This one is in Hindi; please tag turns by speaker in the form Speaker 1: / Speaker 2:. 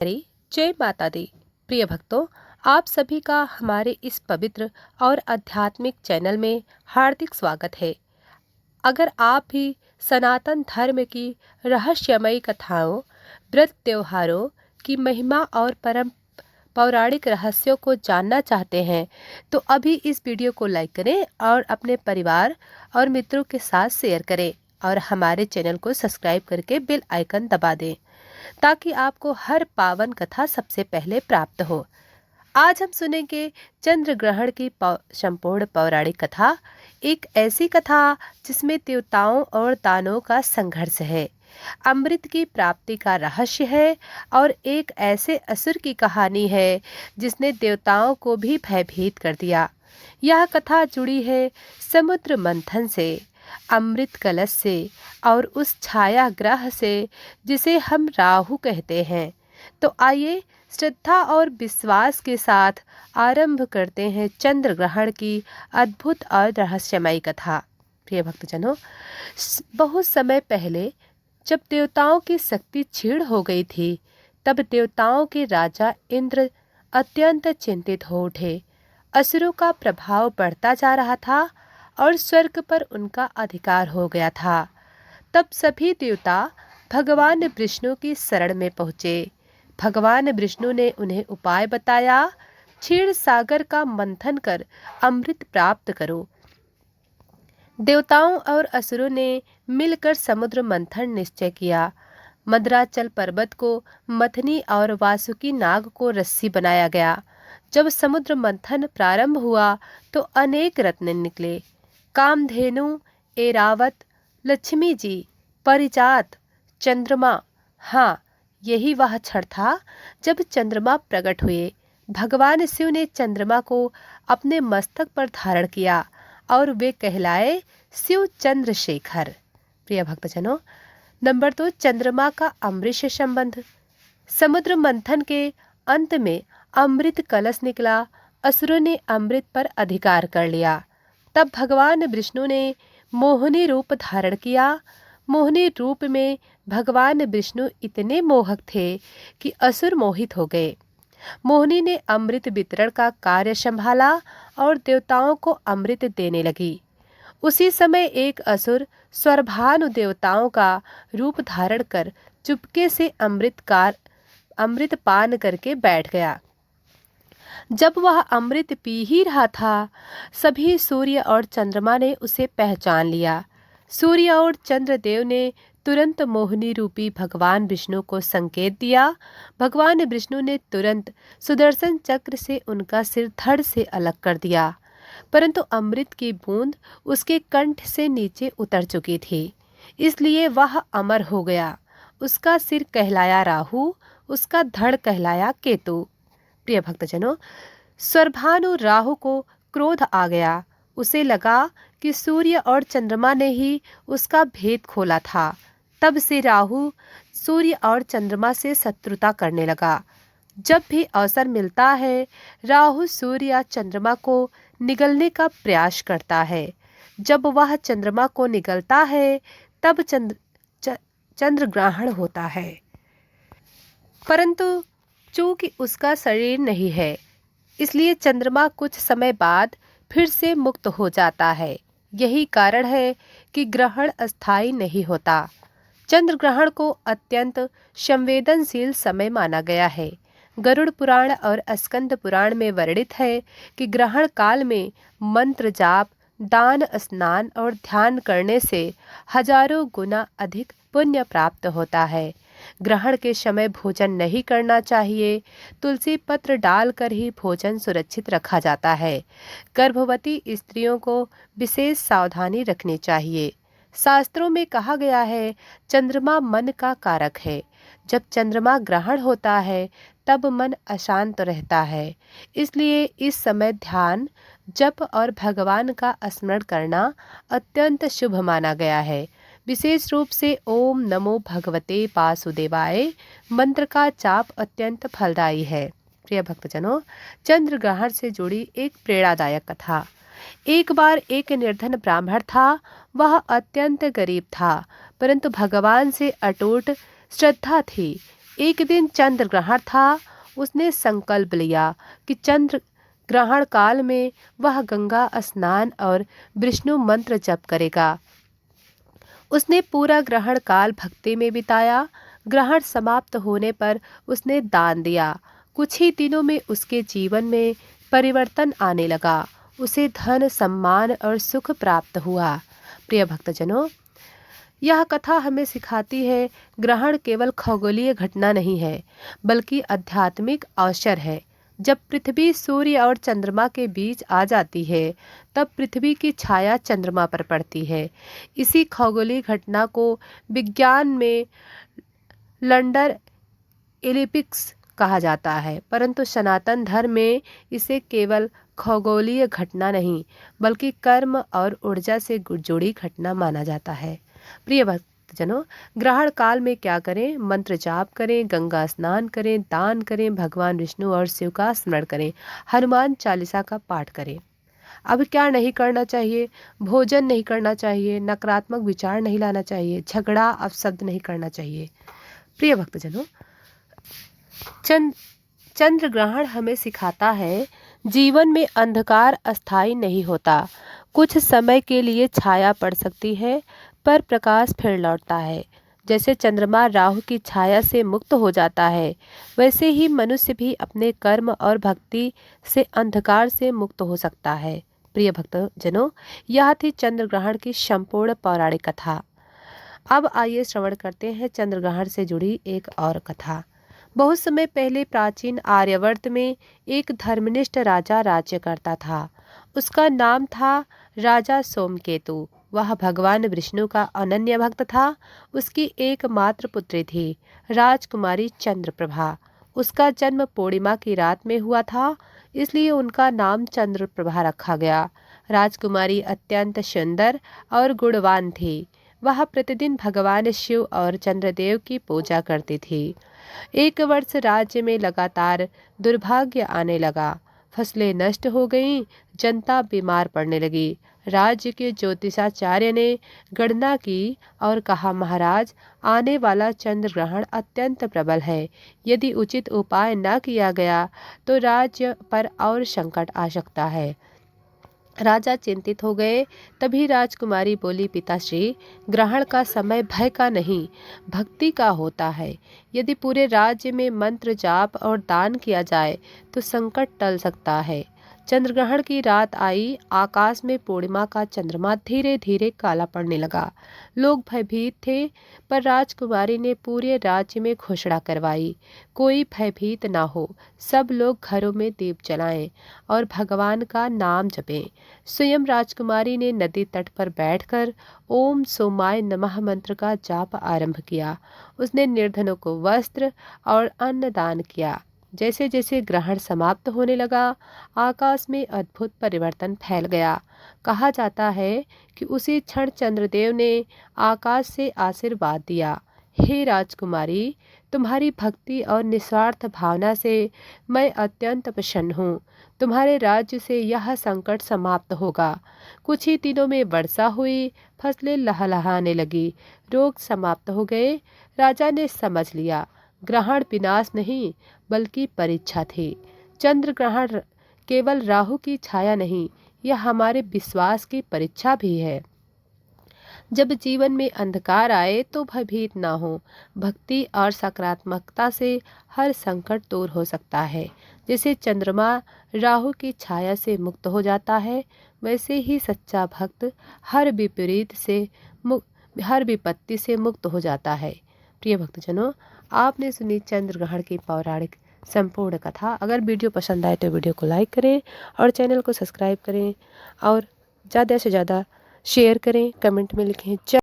Speaker 1: हरी जय माता दी। प्रिय भक्तों, आप सभी का हमारे इस पवित्र और आध्यात्मिक चैनल में हार्दिक स्वागत है। अगर आप भी सनातन धर्म की रहस्यमयी कथाओं, व्रत त्योहारों की महिमा और परम पौराणिक रहस्यों को जानना चाहते हैं तो अभी इस वीडियो को लाइक करें और अपने परिवार और मित्रों के साथ शेयर करें और हमारे चैनल को सब्सक्राइब करके बेल आइकन दबा दें ताकि आपको हर पावन कथा सबसे पहले प्राप्त हो। आज हम सुनेंगे चंद्र ग्रहण की संपूर्ण पौराणिक कथा, एक ऐसी कथा जिसमें देवताओं और दानवों का संघर्ष है, अमृत की प्राप्ति का रहस्य है और एक ऐसे असुर की कहानी है जिसने देवताओं को भी भयभीत कर दिया। यह कथा जुड़ी है समुद्र मंथन से, अमृत कलश से और उस छाया ग्रह से जिसे हम राहु कहते हैं। तो आइए श्रद्धा और विश्वास के साथ आरंभ करते हैं चंद्र ग्रहण की अद्भुत और रहस्यमयी कथा। प्रिय भक्तजनों, बहुत समय पहले जब देवताओं की शक्ति क्षीण हो गई थी, तब देवताओं के राजा इंद्र अत्यंत चिंतित हो उठे। असुरों का प्रभाव बढ़ता जा रहा था और स्वर्ग पर उनका अधिकार हो गया था। तब सभी देवता भगवान विष्णु की शरण में पहुँचे। भगवान विष्णु ने उन्हें उपाय बताया। क्षीर सागर का मंथन कर अमृत प्राप्त करो। देवताओं और असुरों ने मिलकर समुद्र मंथन निश्चय किया। मद्राचल पर्वत को मथनी और वासुकी नाग को रस्सी बनाया गया। जब समुद्र मंथन प्रारंभ हुआ तो अनेक रत्न निकले। कामधेनु, एरावत, लक्ष्मी जी, परिजात, चंद्रमा। हाँ, यही वह क्षण था जब चंद्रमा प्रकट हुए। भगवान शिव ने चंद्रमा को अपने मस्तक पर धारण किया और वे कहलाए शिव चंद्रशेखर। प्रिय भक्तजनों, नंबर 2, चंद्रमा का अमृत से संबंध। समुद्र मंथन के अंत में अमृत कलश निकला। असुरों ने अमृत पर अधिकार कर लिया। तब भगवान विष्णु ने मोहिनी रूप धारण किया। मोहिनी रूप में भगवान विष्णु इतने मोहक थे कि असुर मोहित हो गए। मोहिनी ने अमृत वितरण का कार्य संभाला और देवताओं को अमृत देने लगी। उसी समय एक असुर स्वर्भानु देवताओं का रूप धारण कर चुपके से अमृत पान करके बैठ गया। जब वह अमृत पी ही रहा था, सभी सूर्य और चंद्रमा ने उसे पहचान लिया। सूर्य और चंद्रदेव ने तुरंत मोहिनी रूपी भगवान विष्णु को संकेत दिया। भगवान विष्णु ने तुरंत सुदर्शन चक्र से उनका सिर धड़ से अलग कर दिया, परंतु अमृत की बूंद उसके कंठ से नीचे उतर चुकी थी, इसलिए वह अमर हो गया। उसका सिर कहलाया राहु, उसका धड़ कहलाया केतु। प्रिय भक्तजनों, स्वर्भानु राहु को क्रोध आ गया। उसे लगा कि सूर्य और चंद्रमा ने ही उसका भेद खोला था। तब से राहु सूर्य और चंद्रमा से शत्रुता करने लगा। जब भी अवसर मिलता है, राहु सूर्य या चंद्रमा को निगलने का प्रयास करता है। जब वह चंद्रमा को निगलता है, तब चंद्र ग्रहण होता है, परंतु चूंकि उसका शरीर नहीं है, इसलिए चंद्रमा कुछ समय बाद फिर से मुक्त हो जाता है। यही कारण है कि ग्रहण अस्थायी नहीं होता। चंद्र ग्रहण को अत्यंत संवेदनशील समय माना गया है। गरुड़ पुराण और स्कंद पुराण में वर्णित है कि ग्रहण काल में मंत्र जाप, दान, स्नान और ध्यान करने से हजारों गुना अधिक पुण्य प्राप्त होता है। ग्रहण के समय भोजन नहीं करना चाहिए। तुलसी पत्र डालकर ही भोजन सुरक्षित रखा जाता है। गर्भवती स्त्रियों को विशेष सावधानी रखनी चाहिए। शास्त्रों में कहा गया है, चंद्रमा मन का कारक है। जब चंद्रमा ग्रहण होता है तब मन अशांत रहता है, इसलिए इस समय ध्यान, जप और भगवान का स्मरण करना अत्यंत शुभ माना गया है। विशेष रूप से ओम नमो भगवते वासुदेवाय मंत्र का जाप अत्यंत फलदायी है। प्रिय भक्तजनों, चंद्र ग्रहण से जुड़ी एक प्रेरणादायक कथा। एक बार एक निर्धन ब्राह्मण था। वह अत्यंत गरीब था, परंतु भगवान से अटूट श्रद्धा थी। एक दिन चंद्र ग्रहण था। उसने संकल्प लिया कि चंद्र ग्रहण काल में वह गंगा स्नान और विष्णु मंत्र जप करेगा। उसने पूरा ग्रहण काल भक्ति में बिताया। ग्रहण समाप्त होने पर उसने दान दिया। कुछ ही दिनों में उसके जीवन में परिवर्तन आने लगा। उसे धन, सम्मान और सुख प्राप्त हुआ। प्रिय भक्तजनों, यह कथा हमें सिखाती है ग्रहण केवल खगोलीय घटना नहीं है, बल्कि आध्यात्मिक अवसर है। जब पृथ्वी सूर्य और चंद्रमा के बीच आ जाती है, तब पृथ्वी की छाया चंद्रमा पर पड़ती है। इसी खगोलीय घटना को विज्ञान में लंडर इलिप्टिक्स कहा जाता है, परंतु सनातन धर्म में इसे केवल खगोलीय घटना नहीं, बल्कि कर्म और ऊर्जा से जुड़ी घटना माना जाता है। प्रिय भक्तजनों, ग्रहण काल में क्या करें? मंत्र जाप करें, गंगा स्नान करें, दान करें, भगवान विष्णु और शिव का स्मरण करें, हनुमान चालीसा का पाठ करें। अब क्या नहीं करना चाहिए? भोजन नहीं करना चाहिए, नकारात्मक विचार नहीं लाना चाहिए, झगड़ा अपशब्द नहीं करना चाहिए। प्रिय भक्तजनों, चंद्र ग्रहण हमें सिखाता है जीवन में अंधकार अस्थायी नहीं होता। कुछ समय के लिए छाया पड़ सकती है, पर प्रकाश फिर लौटता है। जैसे चंद्रमा राहु की छाया से मुक्त हो जाता है, वैसे ही मनुष्य भी अपने कर्म और भक्ति से अंधकार से मुक्त हो सकता है। प्रिय भक्तजनों, यह थी चंद्र ग्रहण की संपूर्ण पौराणिक कथा। अब आइए श्रवण करते हैं चंद्र ग्रहण से जुड़ी एक और कथा। बहुत समय पहले प्राचीन आर्यावर्त में एक धर्मनिष्ठ राजा राज्य करता था। उसका नाम था राजा सोमकेतु। वह भगवान विष्णु का अनन्य भक्त था। उसकी एकमात्र पुत्री थी, राजकुमारी चंद्रप्रभा। उसका जन्म पूर्णिमा की रात में हुआ था, इसलिए उनका नाम चंद्रप्रभा रखा गया। राजकुमारी अत्यंत सुंदर और गुणवान थी। वह प्रतिदिन भगवान शिव और चंद्रदेव की पूजा करती थी। एक वर्ष राज्य में लगातार दुर्भाग्य आने लगा। फसलें नष्ट हो गईं, जनता बीमार पड़ने लगी। राज्य के ज्योतिषाचार्य ने गणना की और कहा, महाराज, आने वाला चंद्र ग्रहण अत्यंत प्रबल है। यदि उचित उपाय न किया गया तो राज्य पर और संकट आ सकता है। राजा चिंतित हो गए। तभी राजकुमारी बोली, पिताश्री, ग्रहण का समय भय का नहीं, भक्ति का होता है। यदि पूरे राज्य में मंत्र जाप और दान किया जाए तो संकट टल सकता है। चंद्रग्रहण की रात आई। आकाश में पूर्णिमा का चंद्रमा धीरे धीरे काला पड़ने लगा। लोग भयभीत थे, पर राजकुमारी ने पूरे राज्य में घोषणा करवाई, कोई भयभीत ना हो, सब लोग घरों में दीप जलाएं और भगवान का नाम जपें। स्वयं राजकुमारी ने नदी तट पर बैठकर ओम सोमाय नमः मंत्र का जाप आरंभ किया। उसने निर्धनों को वस्त्र और अन्न दान किया। जैसे जैसे ग्रहण समाप्त होने लगा, आकाश में अद्भुत परिवर्तन फैल गया। कहा जाता है कि उसी क्षण चंद्रदेव ने आकाश से आशीर्वाद दिया, हे राजकुमारी, तुम्हारी भक्ति और निस्वार्थ भावना से मैं अत्यंत प्रसन्न हूँ। तुम्हारे राज्य से यह संकट समाप्त होगा। कुछ ही दिनों में वर्षा हुई, फसलें लहलहाने लगी, रोग समाप्त हो गए। राजा ने समझ लिया, ग्रहण विनाश नहीं बल्कि परीक्षा थी। चंद्र ग्रहण केवल राहु की छाया नहीं, यह हमारे विश्वास की परीक्षा भी है। जब जीवन में अंधकार आए तो भयभीत ना हो। भक्ति और सकारात्मकता से हर संकट दूर हो सकता है। जैसे चंद्रमा राहु की छाया से मुक्त हो जाता है, वैसे ही सच्चा भक्त हर विपत्ति से मुक्त हो जाता है। प्रिय भक्तजनों, आपने सुनी चंद्र ग्रहण की पौराणिक संपूर्ण कथा। अगर वीडियो पसंद आए तो वीडियो को लाइक करें और चैनल को सब्सक्राइब करें और ज़्यादा से ज़्यादा शेयर करें, कमेंट में लिखें।